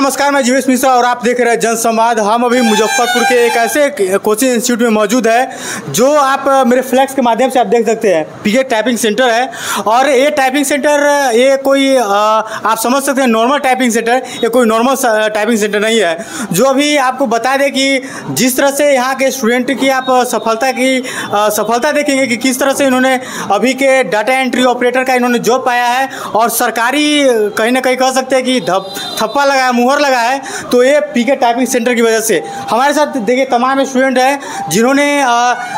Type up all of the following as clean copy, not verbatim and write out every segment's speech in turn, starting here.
नमस्कार, मैं जीवेश मिश्रा और आप देख रहे हैं जनसंवाद। हम अभी मुजफ्फरपुर के एक ऐसे कोचिंग इंस्टीट्यूट में मौजूद है जो आप मेरे फ्लैक्स के माध्यम से आप देख सकते हैं। पीके टाइपिंग सेंटर है और ये टाइपिंग सेंटर ये कोई आप समझ सकते हैं नॉर्मल टाइपिंग सेंटर, ये कोई नॉर्मल टाइपिंग सेंटर नहीं है। जो अभी आपको बता दें कि जिस तरह से यहाँ के स्टूडेंट की आप सफलता देखेंगे कि किस तरह से इन्होंने अभी के डाटा एंट्री ऑपरेटर का इन्होंने जॉब पाया है और सरकारी कहीं ना कहीं कह सकते हैं कि थप्पा लगा है, मुहर लगा है, तो ये पीके टाइपिंग सेंटर की वजह से। हमारे साथ देखिए तमाम स्टूडेंट हैं जिन्होंने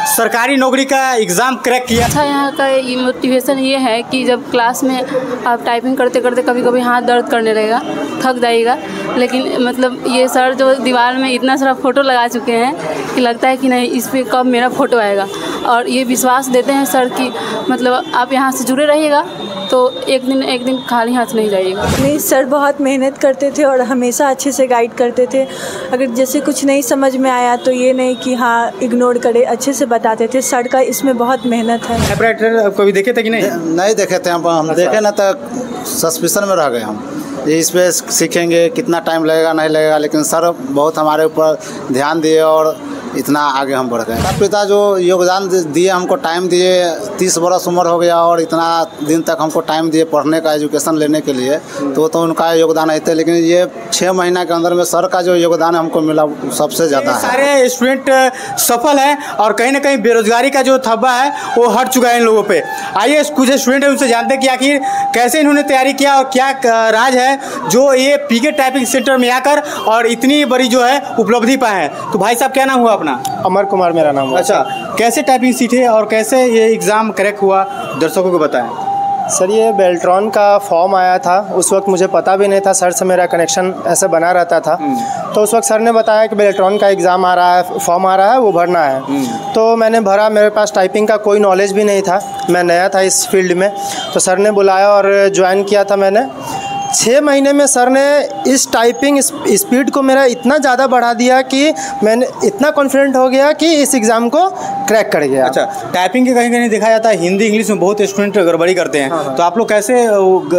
सरकारी नौकरी का एग्ज़ाम क्रैक किया। अच्छा, यहाँ का मोटिवेशन ये है कि जब क्लास में आप टाइपिंग करते करते कभी कभी हाथ दर्द करने लगेगा, थक जाइएगा, लेकिन मतलब ये सर जो दीवार में इतना सारा फ़ोटो लगा चुके हैं कि लगता है कि नहीं इस पर कब मेरा फ़ोटो आएगा, और ये विश्वास देते हैं सर कि मतलब आप यहाँ से जुड़े रहिएगा तो एक दिन खाली हाथ नहीं जाइएगा। नहीं, सर बहुत मेहनत करते थे और हमेशा अच्छे से गाइड करते थे। अगर जैसे कुछ नहीं समझ में आया तो ये नहीं कि हाँ इग्नोर करे, अच्छे से बताते थे। सर का इसमें बहुत मेहनत है। टाइपराइटर कभी देखे थे कि नहीं देखे थे हम देखे ना तो सस्पिशन में रह गए हम। इस पर सीखेंगे कितना टाइम लगेगा नहीं लगेगा, लेकिन सर बहुत हमारे ऊपर ध्यान दिए और इतना आगे हम बढ़ गए। माता पिता जो योगदान दिए, हमको टाइम दिए, 30 बरस उम्र हो गया और इतना दिन तक हमको टाइम दिए पढ़ने का, एजुकेशन लेने के लिए, तो उनका योगदान है। लेकिन ये 6 महीना के अंदर में सर का जो योगदान हमको मिला सबसे ज़्यादा है। सारे स्टूडेंट सफल हैं और कहीं ना कहीं बेरोजगारी का जो थब्बा है वो हट चुका है इन लोगों पे। आइए कुछ स्टूडेंट है उनसे जानते हैं कि आखिर कैसे इन्होंने तैयारी किया और क्या राज है जो ये पीके टाइपिंग सेंटर में आकर और इतनी बड़ी जो है उपलब्धि पाए हैं। तो भाई साहब क्या नाम हुआ अपना? अमर कुमार मेरा नाम है। अच्छा, कैसे टाइपिंग सीखे और कैसे ये एग्ज़ाम क्रैक हुआ, दर्शकों को बताएं। सर ये बेल्ट्रॉन का फॉर्म आया था, उस वक्त मुझे पता भी नहीं था, सर से मेरा कनेक्शन ऐसे बना रहता था। तो उस वक्त सर ने बताया कि बेल्ट्रॉन का एग्ज़ाम आ रहा है, फॉर्म आ रहा है, वो भरना है। तो मैंने भरा, मेरे पास टाइपिंग का कोई नॉलेज भी नहीं था, मैं नया था इस फील्ड में। तो सर ने बुलाया और ज्वाइन किया था मैंने। 6 महीने में सर ने इस टाइपिंग स्पीड को मेरा इतना ज़्यादा बढ़ा दिया कि मैंने इतना कॉन्फिडेंट हो गया कि इस एग्ज़ाम को क्रैक कर गया। अच्छा, टाइपिंग के कहीं कहीं देखा जाता है हिंदी इंग्लिश में बहुत स्टूडेंट गड़बड़ी करते हैं। हाँ। तो आप लोग कैसे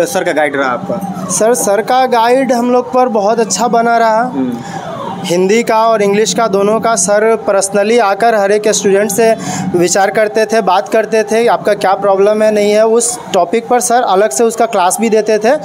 सर का गाइड रहा आपका? सर का गाइड हम लोग पर बहुत अच्छा बना रहा। हिंदी का और इंग्लिश का दोनों का सर पर्सनली आकर हर एक स्टूडेंट से विचार करते थे, बात करते थे आपका क्या प्रॉब्लम है नहीं है, उस टॉपिक पर सर अलग से उसका क्लास भी देते थे।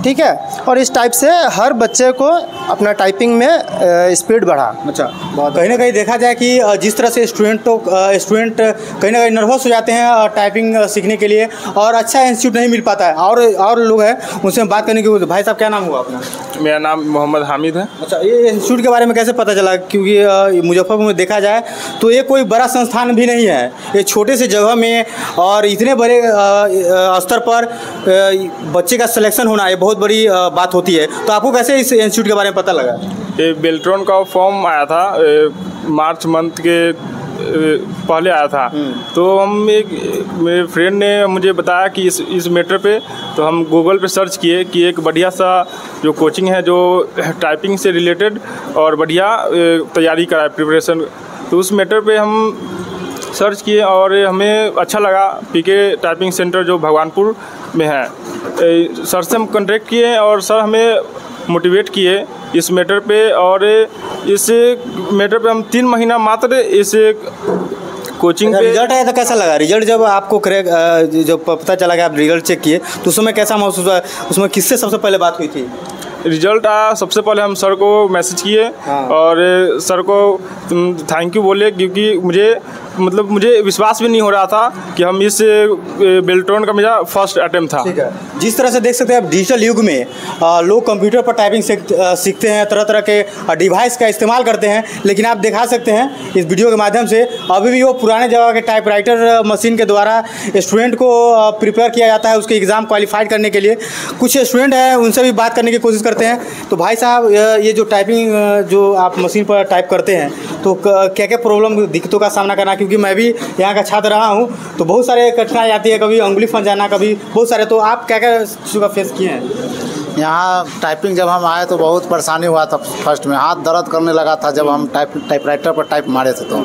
ठीक है, और इस टाइप से हर बच्चे को अपना टाइपिंग में स्पीड बढ़ा। अच्छा, कहीं ना कहीं देखा जाए कि जिस तरह से स्टूडेंट कहीं ना कहीं नर्वस हो जाते हैं टाइपिंग सीखने के लिए और अच्छा इंस्टीट्यूट नहीं मिल पाता है, और लोग हैं उनसे बात करने की। भाई साहब क्या नाम हुआ अपना? मेरा नाम मोहम्मद हामिद है। अच्छा, ये इंस्टीट्यूट के बारे में कैसे पता चला? क्योंकि मुजफ्फरपुर में देखा जाए तो ये कोई बड़ा संस्थान भी नहीं है, ये छोटे से जगह में और इतने बड़े स्तर पर बच्चे का सिलेक्शन होना ये बहुत बड़ी बात होती है। तो आपको कैसे इस इंस्टीट्यूट के बारे में पता लगा? ये बेल्ट्रॉन का फॉर्म आया था मार्च मंथ के पहले आया था। तो मेरे फ्रेंड ने मुझे बताया कि इस मैटर पे, तो हम गूगल पे सर्च किए कि एक बढ़िया सा जो कोचिंग है जो टाइपिंग से रिलेटेड और बढ़िया तैयारी कराए प्रिपरेशन। तो उस मैटर पे हम सर्च किए और हमें अच्छा लगा। पीके टाइपिंग सेंटर जो भगवानपुर में है, सर से हम कॉन्टेक्ट किए और सर हमें मोटिवेट किए इस मैटर पे। और इस मैटर पे हम 3 महीना मात्र इस कोचिंग पे। रिजल्ट आया था, कैसा लगा रिजल्ट? जब आपको जब पता चला कि आप रिजल्ट चेक किए तो उस समय कैसा महसूस हुआ? उसमें किससे सबसे पहले बात हुई थी? रिजल्ट आया, सबसे पहले हम सर को मैसेज किए। हाँ। और सर को थैंक यू बोले, क्योंकि मुझे विश्वास भी नहीं हो रहा था कि हम इस बेल्ट्रॉन का मेरा फर्स्ट अटेम्प्ट था। ठीक है, जिस तरह से देख सकते हैं आप डिजिटल युग में लोग कंप्यूटर पर टाइपिंग सीखते हैं, तरह तरह के डिवाइस का इस्तेमाल करते हैं, लेकिन आप दिखा सकते हैं इस वीडियो के माध्यम से अभी भी वो पुराने जगह के टाइपराइटर मशीन के द्वारा स्टूडेंट को प्रिपेयर किया जाता है उसके एग्ज़ाम क्वालिफाइड करने के लिए। कुछ स्टूडेंट हैं उनसे भी बात करने की कोशिश करते हैं। तो भाई साहब, ये जो टाइपिंग जो आप मशीन पर टाइप करते हैं तो क्या क्या प्रॉब्लम दिक्कतों का सामना करना? क्योंकि मैं भी यहाँ का छात्र रहा हूँ तो बहुत सारे कठिनाई आती है, कभी उंगली फंस जाना, कभी बहुत सारे। तो आप क्या क्या चीज़ों का फेस किए हैं? यहाँ टाइपिंग जब हम आए तो बहुत परेशानी हुआ था। फर्स्ट में हाथ दर्द करने लगा था जब हम टाइपराइटर पर टाइप मारे थे। तो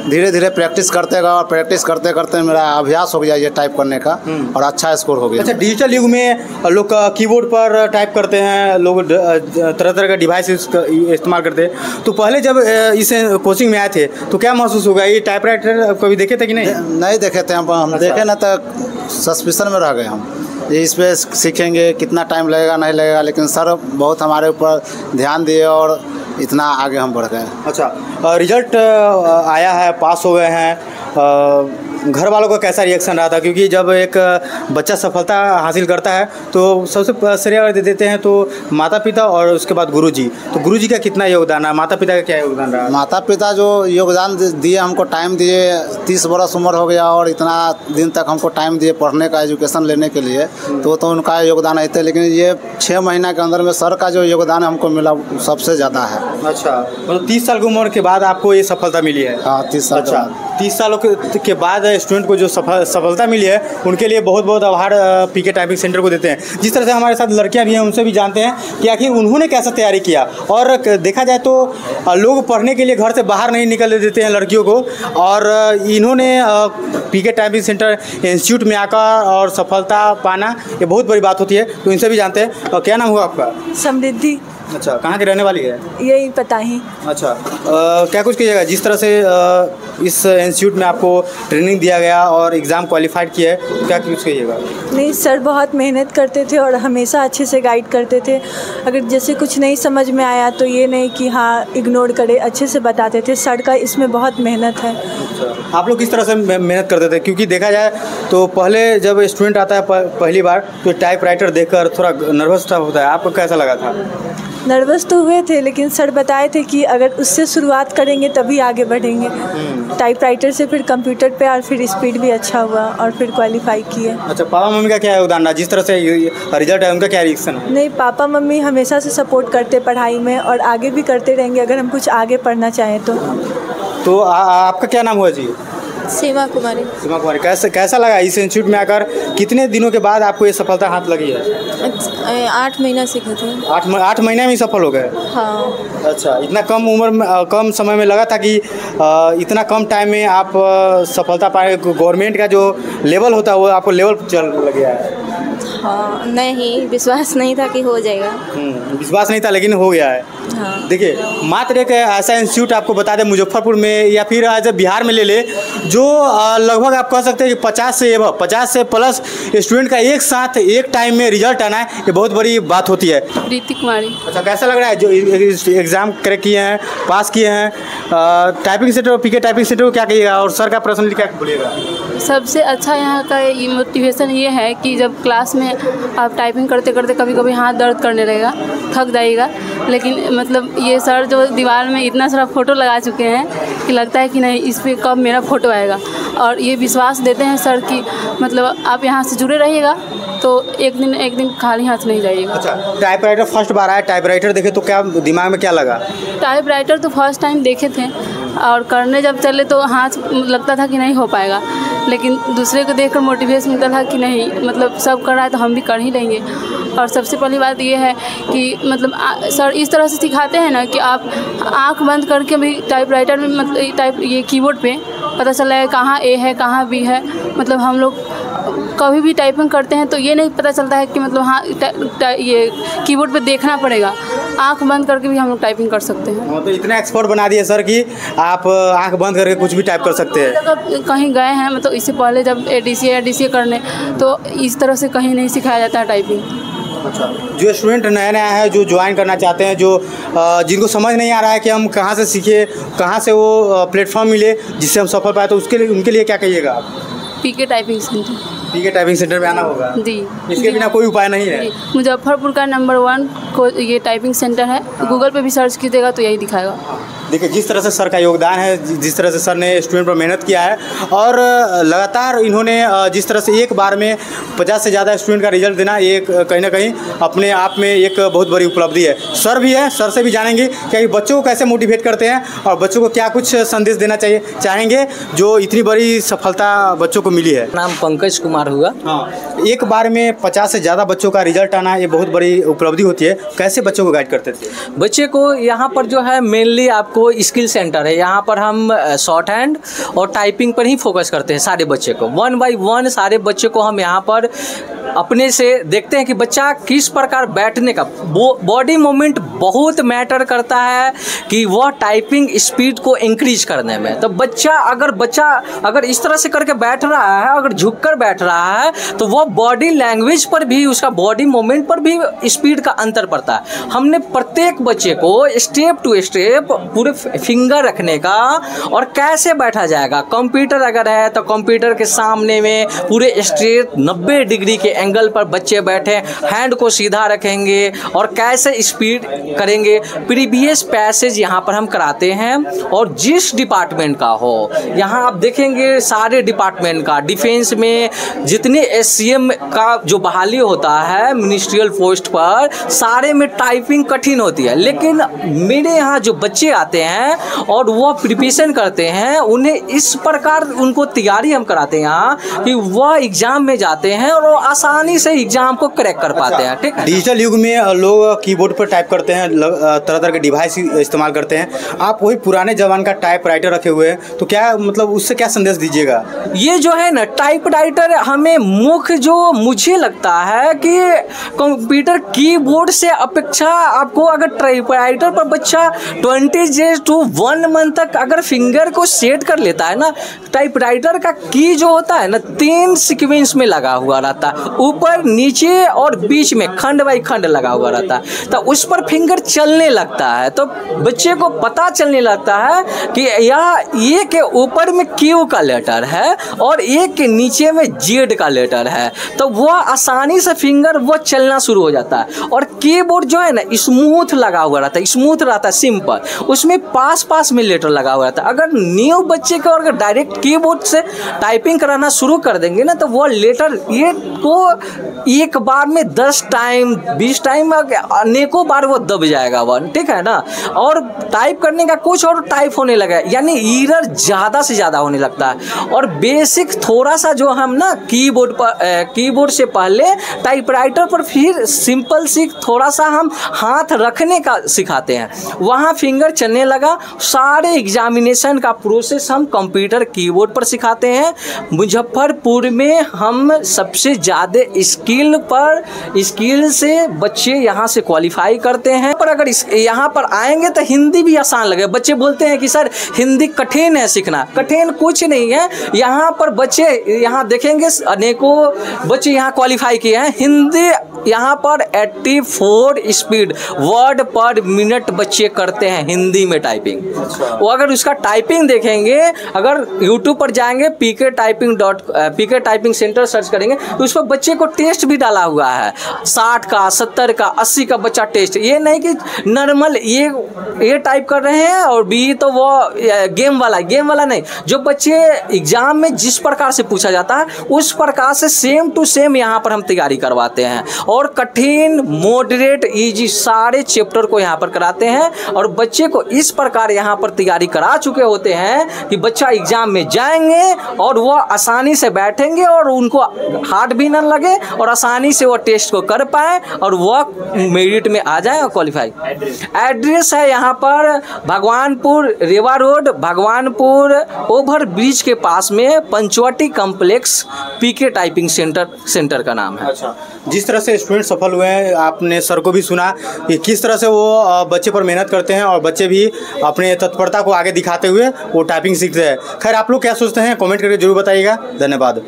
धीरे धीरे प्रैक्टिस करते गए और प्रैक्टिस करते करते मेरा अभ्यास हो गया ये टाइप करने का और अच्छा स्कोर हो गया। अच्छा, डिजिटल युग में लोग कीबोर्ड पर टाइप करते हैं, लोग तरह तरह का डिवाइस इस्तेमाल करते हैं। तो पहले जब इस कोचिंग में आए थे तो क्या महसूस होगा? ये टाइपराइटर कभी देखे थे कि नहीं? नहीं देखे थे हम देखे ना तो सस्पिशन में रह गए हम। इस पर सीखेंगे कितना टाइम लगेगा नहीं लगेगा, लेकिन सर बहुत हमारे ऊपर ध्यान दिए और इतना आगे हम बढ़ गए। अच्छा, रिजल्ट आया है, पास हो गए हैं, घर वालों का कैसा रिएक्शन रहा था? क्योंकि जब एक बच्चा सफलता हासिल करता है तो सबसे श्रेय अगर दे देते हैं तो माता पिता और उसके बाद गुरुजी। तो गुरुजी का कितना योगदान है, माता पिता का क्या योगदान रहा? माता पिता जो योगदान दिए, हमको टाइम दिए, 30 बरस उम्र हो गया और इतना दिन तक हमको टाइम दिए पढ़ने का, एजुकेशन लेने के लिए, तो उनका योगदान है। लेकिन ये 6 महीना के अंदर में सर का जो योगदान हमको मिला सबसे ज़्यादा है। अच्छा, मतलब 30 साल की उम्र के बाद आपको ये सफलता मिली है? हाँ, 30 साल। अच्छा, 30 सालों के बाद स्टूडेंट को जो सफलता मिली है उनके लिए बहुत बहुत आभार पीके टाइपिंग सेंटर को देते हैं। जिस तरह से हमारे साथ लड़कियां भी हैं उनसे भी जानते हैं कि आखिर उन्होंने कैसे तैयारी किया। और देखा जाए तो लोग पढ़ने के लिए घर से बाहर नहीं निकलने देते हैं लड़कियों को, और इन्होंने पीके टाइपिंग सेंटर इंस्टीट्यूट में आकर और सफलता पाना ये बहुत बड़ी बात होती है। तो इनसे भी जानते हैं। क्या नाम हुआ आपका? समृद्धि। अच्छा, कहाँ की रहने वाली है? यही पता ही। अच्छा, क्या कुछ कीजिएगा? जिस तरह से इस इंस्टीट्यूट में आपको ट्रेनिंग दिया गया और एग्ज़ाम क्वालिफाइड किया है, क्या कुछ कीजिएगा? नहीं, सर बहुत मेहनत करते थे और हमेशा अच्छे से गाइड करते थे। अगर जैसे कुछ नहीं समझ में आया तो ये नहीं कि हाँ इग्नोर करे, अच्छे से बताते थे। सर का इसमें बहुत मेहनत है। अच्छा, आप लोग किस तरह से मेहनत करते थे? क्योंकि देखा जाए तो पहले जब स्टूडेंट आता है पहली बार तो टाइपराइटर देखकर थोड़ा नर्वस होता है। आपको कैसा लगा था? नर्वस तो हुए थे, लेकिन सर बताए थे कि अगर उससे शुरुआत करेंगे तभी आगे बढ़ेंगे। टाइपराइटर से फिर कंप्यूटर पे और फिर स्पीड भी अच्छा हुआ और फिर क्वालिफाई किए। अच्छा, पापा मम्मी का क्या योगदान रहा? जिस तरह से रिजल्ट है उनका क्या रिएक्शन है? नहीं, पापा मम्मी हमेशा से सपोर्ट करते पढ़ाई में और आगे भी करते रहेंगे अगर हम कुछ आगे पढ़ना चाहें तो। आपका क्या नाम हुआ जी? सीमा कुमारी। सीमा कुमारी, कैसा लगा इस इंस्टीट्यूट में आकर? कितने दिनों के बाद आपको ये सफलता हाथ लगी है? 8 महीना सीखे थे। 8 महीने में सफल हो गए? हाँ। अच्छा, इतना कम उम्र में कम समय में लगा था कि इतना कम टाइम में आप सफलता पाए? गवर्नमेंट का जो लेवल होता है वो आपको लेवल चल लग गया है? हाँ, नहीं, विश्वास नहीं था कि हो जाएगा। विश्वास नहीं था लेकिन हो गया है। हाँ। देखिए, मात्र एक ऐसा इंस्टीट्यूट आपको बता दें मुजफ्फरपुर में या फिर आज बिहार में ले ले, जो लगभग आप कह सकते हैं कि 50 से प्लस स्टूडेंट का एक साथ एक टाइम में रिजल्ट आना है, ये बहुत बड़ी बात होती है। प्रीति कुमारी। अच्छा, कैसा लग रहा है जो एग्ज़ाम क्रैक किए हैं, पास किए हैं? टाइपिंग सेंटर, पीके टाइपिंग सेंटर को क्या कहिएगा और सर का पर्सनली क्या बोलिएगा? सबसे अच्छा यहाँ का मोटिवेशन ये है कि जब क्लास में आप टाइपिंग करते करते कभी कभी हाथ दर्द करने लगेगा, थक जाइएगा, लेकिन मतलब ये सर जो दीवार में इतना सारा फ़ोटो लगा चुके हैं कि लगता है कि नहीं इस पर कब मेरा फ़ोटो आएगा। और ये विश्वास देते हैं सर कि मतलब आप यहाँ से जुड़े रहिएगा तो एक दिन खाली हाथ नहीं जाइएगा। अच्छा, टाइपराइटर फर्स्ट बार आया, टाइपराइटर देखे तो क्या दिमाग में क्या लगा? टाइपराइटर तो फर्स्ट टाइम देखे थे और करने जब चले तो हाथ लगता था कि नहीं हो पाएगा, लेकिन दूसरे को देखकर मोटिवेशन मिलता था कि नहीं मतलब सब कर रहा है तो हम भी कर ही लेंगे। और सबसे पहली बात ये है कि मतलब सर इस तरह से सिखाते हैं ना कि आप आंख बंद करके भी टाइपराइटर में मतलब ये कीबोर्ड पे पता चल रहा है कहाँ ए है कहाँ बी है। मतलब हम लोग कभी भी टाइपिंग करते हैं तो ये नहीं पता चलता है कि मतलब हाँ ये कीबोर्ड पे देखना पड़ेगा, आंख बंद करके भी हम लोग टाइपिंग कर सकते हैं। तो इतना एक्सपर्ट बना दिए सर कि आप आंख बंद करके कुछ भी टाइप कर सकते हैं। जब कहीं गए हैं मतलब इससे पहले जब ADCA करने तो इस तरह से कहीं नहीं सिखाया जाता है टाइपिंग। अच्छा, जो स्टूडेंट नया है जो ज्वाइन करना चाहते हैं, जो जिनको समझ नहीं आ रहा है कि हम कहाँ से सीखे, कहाँ से वो प्लेटफॉर्म मिले जिससे हम सफल पाए, तो उसके लिए उनके लिए क्या कहिएगा आप? पीके टाइपिंग सेंटर। पीके टाइपिंग सेंटर में आना होगा जी। इसके बिना कोई उपाय नहीं है। मुजफ्फरपुर का नंबर 1 को ये टाइपिंग सेंटर है, गूगल पे भी सर्च कीजिएगा तो यही दिखाएगा। देखिए जिस तरह से सर का योगदान है, जिस तरह से सर ने स्टूडेंट पर मेहनत किया है और लगातार इन्होंने जिस तरह से एक बार में 50 से ज़्यादा स्टूडेंट का रिजल्ट देना, ये कहीं ना कहीं अपने आप में एक बहुत बड़ी उपलब्धि है। सर भी है, सर से भी जानेंगे कि बच्चों को कैसे मोटिवेट करते हैं और बच्चों को क्या कुछ संदेश देना चाहेंगे जो इतनी बड़ी सफलता बच्चों को मिली है। नाम पंकज कुमार हुआ। हाँ, एक बार में 50 से ज़्यादा बच्चों का रिजल्ट आना ये बहुत बड़ी उपलब्धि होती है। कैसे बच्चों को गाइड करते थे? बच्चे को यहाँ पर जो है मेनली आपको स्किल सेंटर है, यहाँ पर हम शॉर्ट हैंड और टाइपिंग पर ही फोकस करते हैं। सारे बच्चे को 1 बाय 1 सारे बच्चे को हम यहाँ पर अपने से देखते हैं कि बच्चा किस प्रकार बैठने का बॉडी मूवमेंट बहुत मैटर करता है कि वह टाइपिंग स्पीड को इंक्रीज करने में। तो बच्चा अगर इस तरह से करके बैठ रहा है, अगर झुककर बैठ रहा है, तो वह बॉडी लैंग्वेज पर भी, उसका बॉडी मूवमेंट पर भी स्पीड का अंतर पड़ता है। हमने प्रत्येक बच्चे को स्टेप टू स्टेप पूरे फिंगर रखने का और कैसे बैठा जाएगा। कंप्यूटर अगर है तो कंप्यूटर के सामने में पूरे स्ट्रेट 90 डिग्री के एंगल पर बच्चे बैठे, हैंड को सीधा रखेंगे और कैसे स्पीड करेंगे। प्रीवियस पैसेज यहाँ पर हम कराते हैं और जिस डिपार्टमेंट का हो, यहाँ आप देखेंगे सारे डिपार्टमेंट का, डिफेंस में जितने SCM का जो बहाली होता है मिनिस्ट्रियल पोस्ट पर, सारे में टाइपिंग कठिन होती है। लेकिन मेरे यहाँ जो बच्चे आते हैं और वो प्रिपरेशन करते हैं, उन्हें इस प्रकार उनको तैयारी हम कराते हैं यहाँ कि वह एग्जाम में जाते हैं और आसानी से एग्जाम को क्रैक कर पाते हैं। ठीक है, डिजिटल युग में लोग कीबोर्ड पर टाइप करते हैं, तरह तरह के डिवाइस इस्तेमाल करते हैं। आप वही पुराने जमाने का टाइप राइटर रखे हुए हैं, तो क्या मतलब उससे क्या संदेश दीजिएगा? ये जो है ना टाइप राइटर हमें मुख्य जो मुझे लगता है कि कंप्यूटर कीबोर्ड से अपेक्षा आपको अगर टाइप राइटर पर बच्चा 20 डेज टू 1 मंथ तक अगर फिंगर को सेट कर लेता है ना, टाइप राइटर का की जो होता है ना 3 सीक्वेंस में लगा हुआ रहता है, ऊपर नीचे और बीच में खंड बाई खंड लगा हुआ रहता है, तो उस पर फिंगर चलने लगता है। तो बच्चे को पता चलने लगता है कि ये के ऊपर में क्यू का लेटर है और एक के नीचे में जेड का लेटर है, तो वह आसानी से फिंगर वो चलना शुरू हो जाता है। और कीबोर्ड जो है ना स्मूथ लगा हुआ रहता है, स्मूथ रहता है, सिंपल, उसमें पास में लेटर लगा हुआ रहता है। अगर न्यू बच्चे को अगर डायरेक्ट कीबोर्ड से टाइपिंग कराना शुरू कर देंगे ना, तो वो लेटर ये को एक बार में 10 टाइम 20 टाइम अनेकों बार वो दब जाएगा वन। ठीक है ना, और टाइप करने का कुछ और टाइप होने लगा, यानी एरर ज़्यादा से ज़्यादा होने लगता है। और बेसिक थोड़ा सा जो हम ना कीबोर्ड से पहले टाइपराइटर पर फिर सिंपल सी थोड़ा सा हम हाथ रखने का सिखाते हैं, वहाँ फिंगर चलने लगा। सारे एग्जामिनेशन का प्रोसेस हम कंप्यूटर कीबोर्ड पर सिखाते हैं। मुजफ्फरपुर में हम सबसे ज़्यादा स्किल से बच्चे यहाँ से क्वालिफाई करते हैं। पर अगर यहाँ पर आएंगे तो हिंदी भी आसान लगे। बच्चे बोलते हैं कि सर हिंदी कठिन है सीखना, कठिन कुछ नहीं है। यहाँ पर बच्चे यहाँ देखेंगे अनेकों बच्चे यहाँ क्वालिफाई किए हैं। हिंदी यहाँ पर 84 स्पीड वर्ड पर मिनट बच्चे करते हैं हिंदी में टाइपिंग। वो अगर उसका टाइपिंग देखेंगे, अगर यूट्यूब पर जाएंगे पीके टाइपिंग सेंटर सर्च करेंगे तो उस पर बच्चे को टेस्ट भी डाला हुआ है, 60 का 70 का 80 का बच्चा टेस्ट। ये नहीं कि नॉर्मल ये टाइप कर रहे हैं और बी तो वो गेम वाला नहीं। जो बच्चे एग्जाम में जिस प्रकार से पूछा जाता है उस प्रकार से सेम टू सेम यहाँ पर हम तैयारी करवाते हैं। और कठिन, मॉडरेट, इजी सारे चैप्टर को यहाँ पर कराते हैं। और बच्चे को इस प्रकार यहाँ पर तैयारी करा चुके होते हैं कि बच्चा एग्जाम में जाएंगे और वो आसानी से बैठेंगे और उनको हार्ड भी न लगे और आसानी से वो टेस्ट को कर पाए और वो मेरिट में आ जाए और क्वालिफाई। एड्रेस है यहाँ पर भगवानपुर रेवा रोड, भगवानपुर ओवर ब्रिज के पास में पंचवटी कॉम्प्लेक्स पीके टाइपिंग सेंटर का नाम है। अच्छा, जिस तरह से स्टूडेंट सफल हुए हैं, आपने सर को भी सुना कि किस तरह से वो बच्चे पर मेहनत करते हैं और बच्चे भी अपने तत्परता को आगे दिखाते हुए वो टाइपिंग सीखते हैं। खैर, आप लोग क्या सोचते हैं कमेंट करके जरूर बताइएगा। धन्यवाद।